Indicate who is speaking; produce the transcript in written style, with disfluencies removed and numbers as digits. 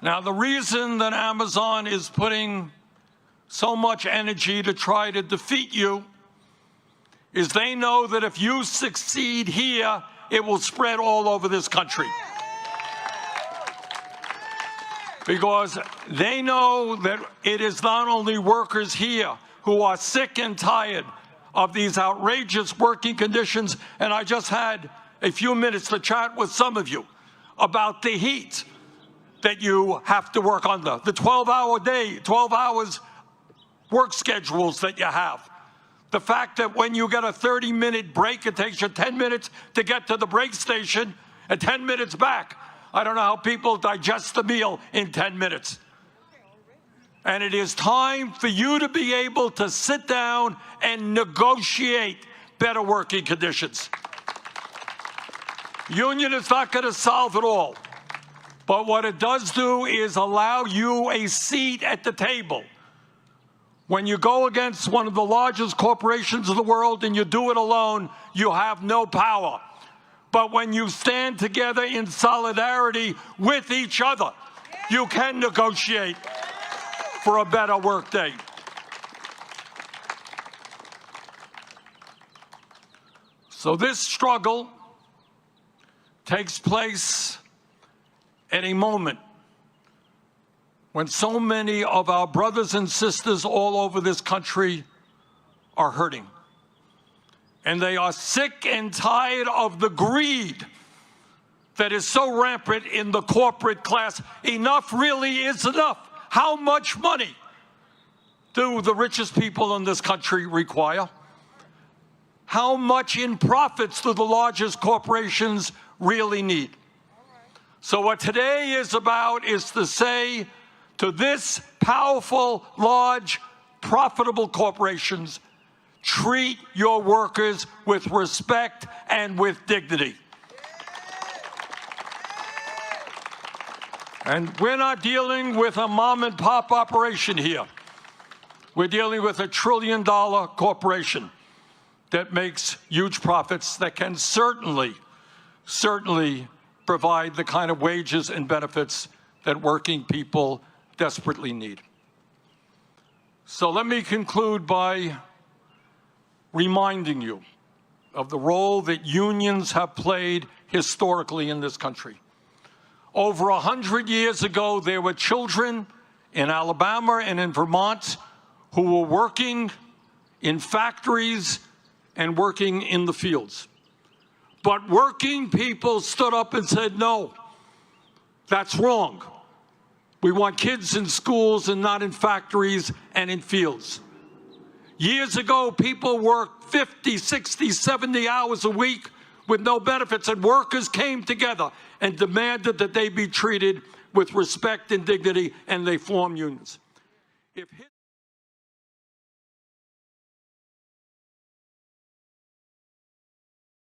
Speaker 1: Now, the reason that Amazon is putting so much energy to try to defeat you is they know that if you succeed here, it will spread all over this country. Because they know that it is not only workers here who are sick and tired of these outrageous working conditions, and I just had a few minutes to chat with some of you about the heat that you have to work under, the 12-hour day, 12 hours work schedules that you have. The fact that when you get a 30-minute break, it takes you 10 minutes to get to the break station and 10 minutes back. I don't know how people digest the meal in 10 minutes. And it is time for you to be able to sit down and negotiate better working conditions. Union is not going to solve it all. But what it does do is allow you a seat at the table. When you go against one of the largest corporations of the world and you do it alone, you have no power. But when you stand together in solidarity with each other, you can negotiate for a better workday. So this struggle takes place at a moment when so many of our brothers and sisters all over this country are hurting. And they are sick and tired of the greed that is so rampant in the corporate class. Enough really is enough. How much money do the richest people in this country require? How much in profits do the largest corporations really need? So what today is about is to say to this powerful, large, profitable corporations, treat your workers with respect and with dignity. And we're not dealing with a mom and pop operation here. We're dealing with $1 trillion corporation that makes huge profits that can certainly provide the kind of wages and benefits that working people desperately need. So let me conclude by reminding you of the role that unions have played historically in this country. Over 100 years ago, there were children in Alabama and in Vermont who were working in factories and working in the fields. But working people stood up and said, no, that's wrong. We want kids in schools and not in factories and in fields. Years ago, people worked 50, 60, 70 hours a week with no benefits, and workers came together and demanded that they be treated with respect and dignity, and they formed unions.